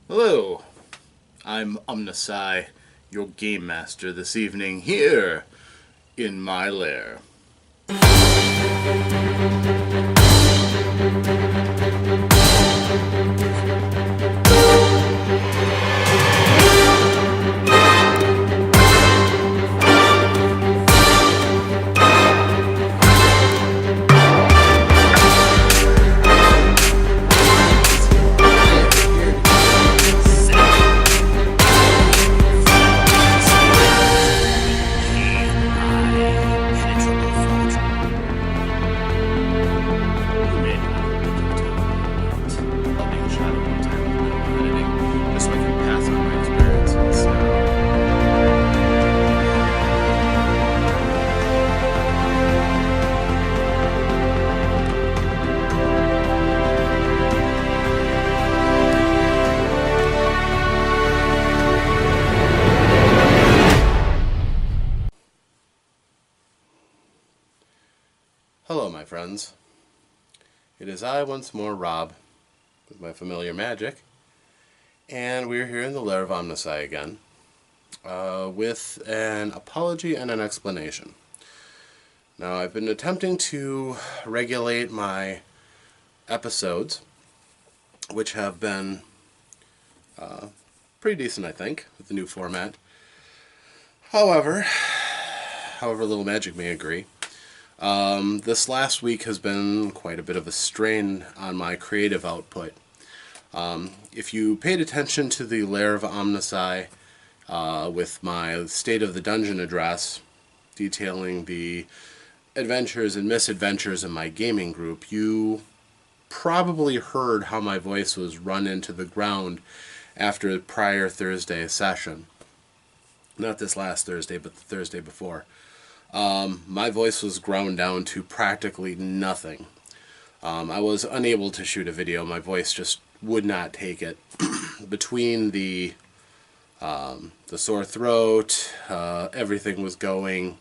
Hello, I'm OmnusI, your game master this evening here in my lair. Hello, my friends. It is I once more, Rob, with my familiar magic, and we're here in the Lair of OmnusI again, with an apology and an explanation. Now, I've been attempting to regulate my episodes, which have been pretty decent, I think, with the new format. However, little magic may agree, this last week has been quite a bit of a strain on my creative output. If you paid attention to the Lair of OmnusI with my State of the Dungeon address detailing the adventures and misadventures in my gaming group, you probably heard how my voice was run into the ground after the prior Thursday session. Not this last Thursday, but the Thursday before. My voice was ground down to practically nothing. I was unable to shoot a video. My voice just would not take it. Between the sore throat, everything was going.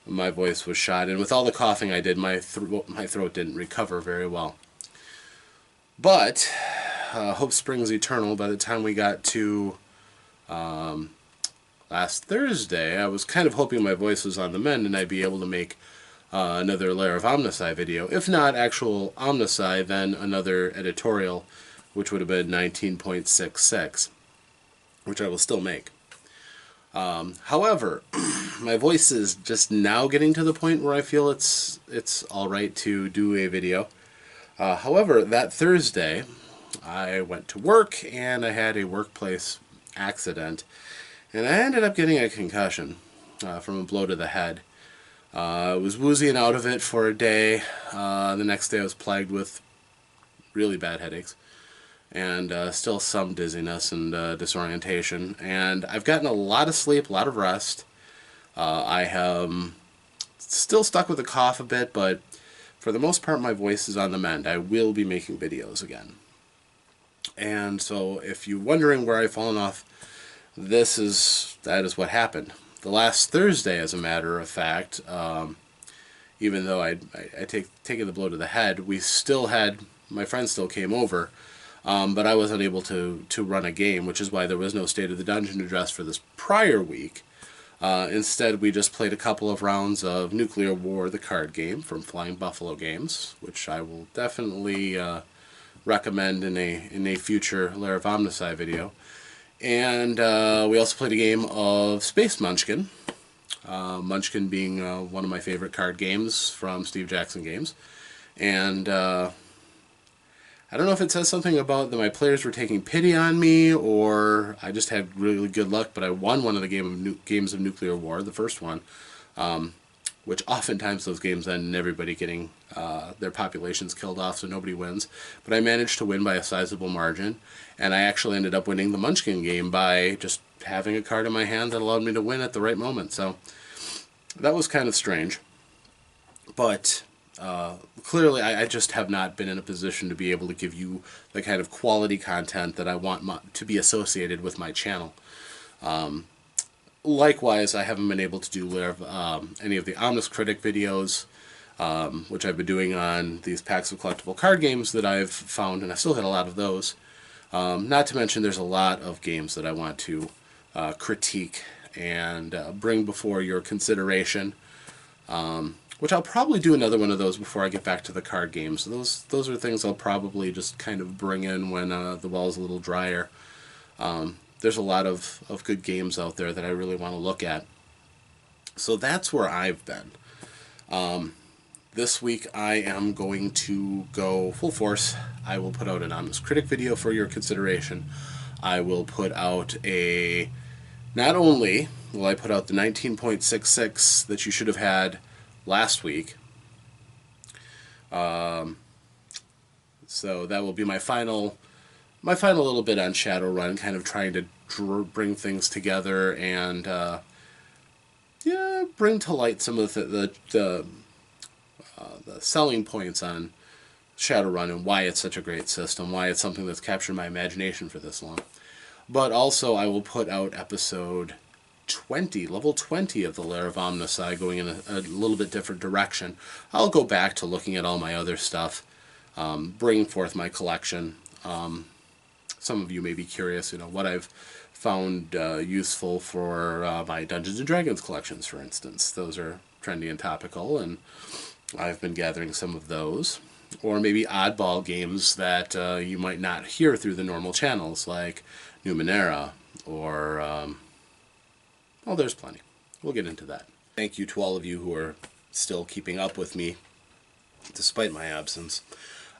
My voice was shot, and with all the coughing I did, my throat didn't recover very well. But hope springs eternal. By the time we got to last Thursday, I was kind of hoping my voice was on the mend and I'd be able to make another Lair of OmnusI video. If not actual OmnusI, then another editorial, which would have been 19.66, which I will still make. However, my voice is just now getting to the point where I feel it's alright to do a video. However, that Thursday, I went to work and I had a workplace accident. And I ended up getting a concussion from a blow to the head. I was woozying out of it for a day. The next day I was plagued with really bad headaches and still some dizziness and disorientation. And I've gotten a lot of sleep, a lot of rest. I am still stuck with a cough a bit, but for the most part my voice is on the mend. I will be making videos again. And so if you're wondering where I've fallen off, that is what happened. The last Thursday, as a matter of fact, even though I taken the blow to the head, we still had, my friend still came over, but I wasn't able to run a game, which is why there was no State of the Dungeon address for this prior week. Instead, we just played a couple of rounds of Nuclear War, the card game from Flying Buffalo Games, which I will definitely recommend in a future Lair of OmnusI video. And we also played a game of Space Munchkin. Munchkin being one of my favorite card games from Steve Jackson Games. And I don't know if it says something about that my players were taking pity on me, or I just had really good luck, but I won one of the games of Nuclear War, the first one, which oftentimes those games end in everybody getting their populations killed off, so nobody wins. But I managed to win by a sizable margin, and I actually ended up winning the Munchkin game by just having a card in my hand that allowed me to win at the right moment. So that was kind of strange. But clearly I just have not been in a position to be able to give you the kind of quality content that I want to be associated with my channel. Likewise, I haven't been able to do any of the Omnus Critic videos, which I've been doing on these packs of collectible card games that I've found, and I still had a lot of those. Not to mention there's a lot of games that I want to critique and bring before your consideration, which I'll probably do another one of those before I get back to the card games. Those are things I'll probably just kind of bring in when the wall's a little drier. There's a lot of good games out there that I really want to look at. So that's where I've been. This week I am going to go full force. I will put out an Omnus Critic video for your consideration. I will put out not only will I put out the 19.66 that you should have had last week, so that will be my final little bit on Shadowrun, kind of trying to bring things together and bring to light some of the selling points on Shadowrun and why it's such a great system, why it's something that's captured my imagination for this long. But also I will put out episode 20, level 20 of the Lair of OmnusI, going in a little bit different direction. I'll go back to looking at all my other stuff, bringing forth my collection. Some of you may be curious, what I've found useful for my Dungeons & Dragons collections, for instance. Those are trendy and topical, and I've been gathering some of those. Or maybe oddball games that you might not hear through the normal channels, like Numenera, or... well, there's plenty. We'll get into that. Thank you to all of you who are still keeping up with me, despite my absence.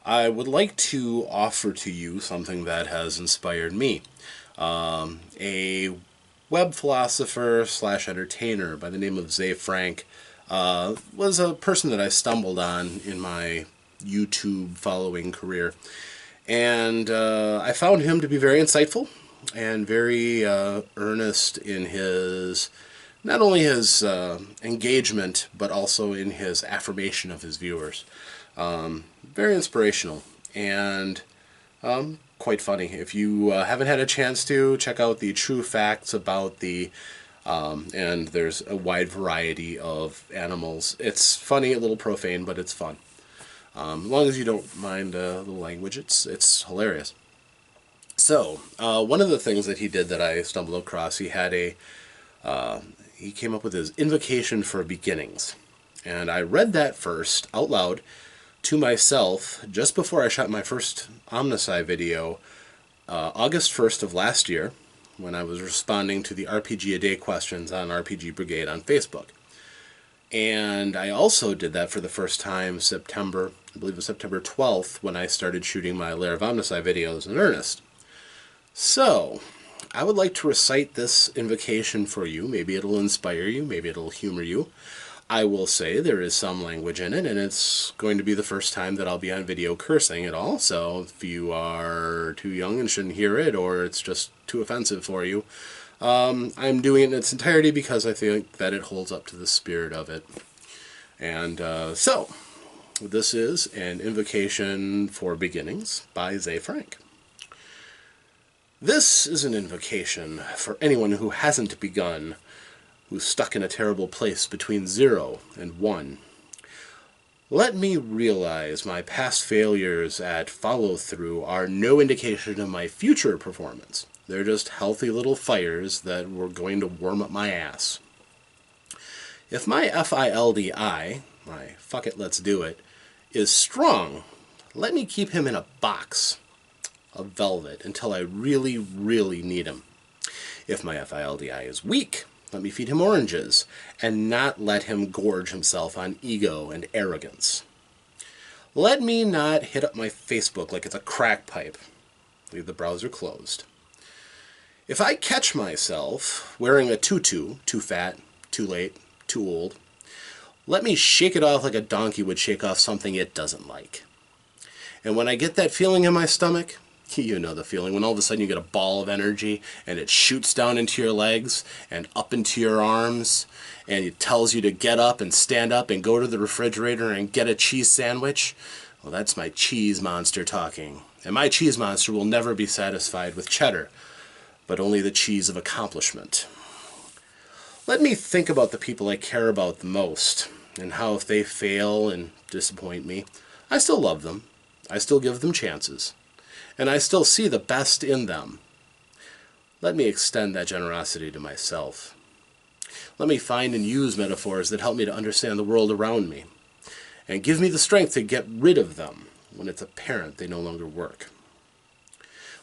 I would like to offer to you something that has inspired me. A web philosopher / entertainer by the name of Ze Frank was a person that I stumbled on in my YouTube following career. And I found him to be very insightful and very earnest in his, not only his engagement, but also in his affirmation of his viewers. Very inspirational and quite funny. If you haven't had a chance to, check out the true facts about the, and there's a wide variety of animals. It's funny, a little profane, but it's fun. As long as you don't mind the language, it's hilarious. So, one of the things that he did that I stumbled across, he had he came up with his Invocation for Beginnings. And I read that first, out loud, to myself, just before I shot my first OmnusI video, August 1st of last year, when I was responding to the RPG A Day questions on RPG Brigade on Facebook. And I also did that for the first time September, I believe it was September 12th, when I started shooting my Lair of OmnusI videos in earnest. So, I would like to recite this invocation for you. Maybe it'll inspire you, maybe it'll humor you. I will say there is some language in it, and it's going to be the first time that I'll be on video cursing at all, so if you are too young and shouldn't hear it, or it's just too offensive for you, I'm doing it in its entirety because I think that it holds up to the spirit of it. And so, this is an Invocation for Beginnings by Ze Frank. This is an invocation for anyone who hasn't begun, who's stuck in a terrible place between 0 and 1. Let me realize my past failures at follow-through are no indication of my future performance. They're just healthy little fires that were going to warm up my ass. If my FILDI, my fuck it, let's do it, is strong, let me keep him in a box of velvet until I really, really need him. If my FILDI is weak, let me feed him oranges, and not let him gorge himself on ego and arrogance. Let me not hit up my Facebook like it's a crack pipe. Leave the browser closed. If I catch myself wearing a tutu, too fat, too late, too old, let me shake it off like a donkey would shake off something it doesn't like. And when I get that feeling in my stomach, you know the feeling, when all of a sudden you get a ball of energy and it shoots down into your legs and up into your arms and it tells you to get up and stand up and go to the refrigerator and get a cheese sandwich. Well, that's my cheese monster talking. And my cheese monster will never be satisfied with cheddar, but only the cheese of accomplishment. Let me think about the people I care about the most and how if they fail and disappoint me, I still love them. I still give them chances. and I still see the best in them. Let me extend that generosity to myself. Let me find and use metaphors that help me to understand the world around me, and give me the strength to get rid of them when it's apparent they no longer work.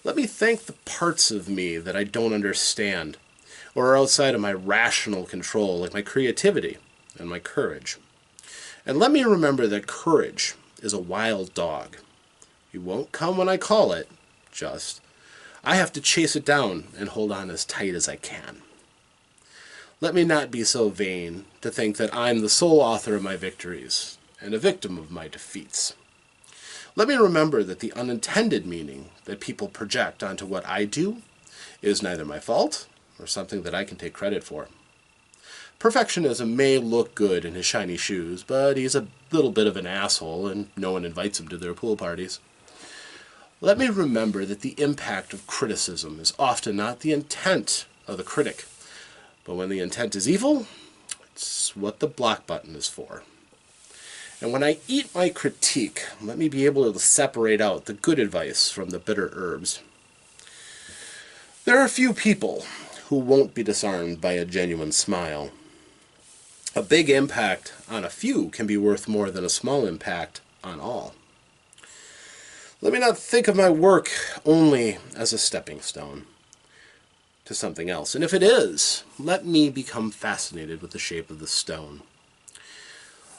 Let me thank the parts of me that I don't understand, or are outside of my rational control, like my creativity and my courage. And let me remember that courage is a wild dog. It won't come when I call it, just. I have to chase it down and hold on as tight as I can. Let me not be so vain to think that I'm the sole author of my victories and a victim of my defeats. Let me remember that the unintended meaning that people project onto what I do is neither my fault or something that I can take credit for. Perfectionism may look good in his shiny shoes, but he's a little bit of an asshole and no one invites him to their pool parties. Let me remember that the impact of criticism is often not the intent of the critic, but when the intent is evil, it's what the block button is for. And when I eat my critique, let me be able to separate out the good advice from the bitter herbs. There are few people who won't be disarmed by a genuine smile. A big impact on a few can be worth more than a small impact on all. Let me not think of my work only as a stepping stone to something else. And if it is, let me become fascinated with the shape of the stone.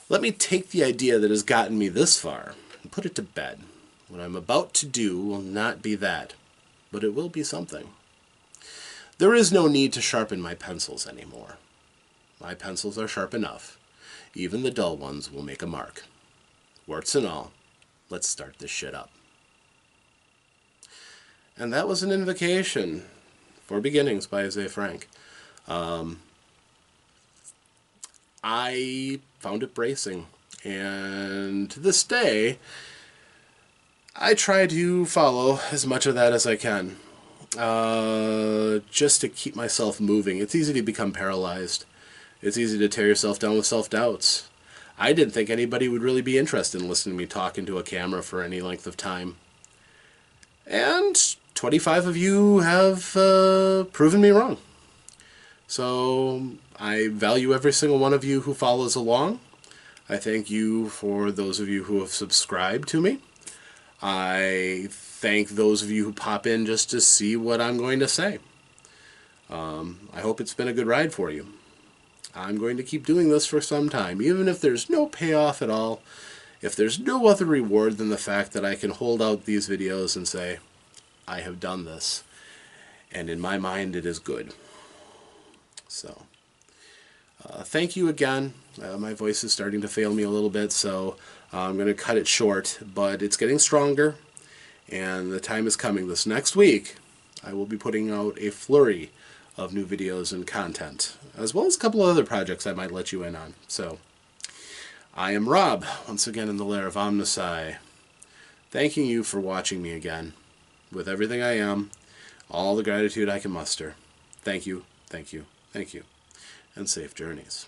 Let me take the idea that has gotten me this far and put it to bed. What I'm about to do will not be that, but it will be something. There is no need to sharpen my pencils anymore. My pencils are sharp enough. Even the dull ones will make a mark. Warts and all, let's start this shit up. And that was an invocation for beginnings by Isaiah Frank. I found it bracing, and to this day, I try to follow as much of that as I can, just to keep myself moving. It's easy to become paralyzed. It's easy to tear yourself down with self-doubts. I didn't think anybody would really be interested in listening to me talk into a camera for any length of time. And 25 of you have proven me wrong. So I value every single one of you who follows along. I thank you for those of you who have subscribed to me. I thank those of you who pop in just to see what I'm going to say. I hope it's been a good ride for you. I'm going to keep doing this for some time, even if there's no payoff at all, if there's no other reward than the fact that I can hold out these videos and say, I have done this, and in my mind it is good. So, thank you again. My voice is starting to fail me a little bit, so I'm going to cut it short, but it's getting stronger, and the time is coming. This next week, I will be putting out a flurry of new videos and content, as well as a couple of other projects I might let you in on. So, I am Rob, once again in the Lair of OmnusI, thanking you for watching me again, with everything I am, all the gratitude I can muster. Thank you, thank you, thank you, and safe journeys.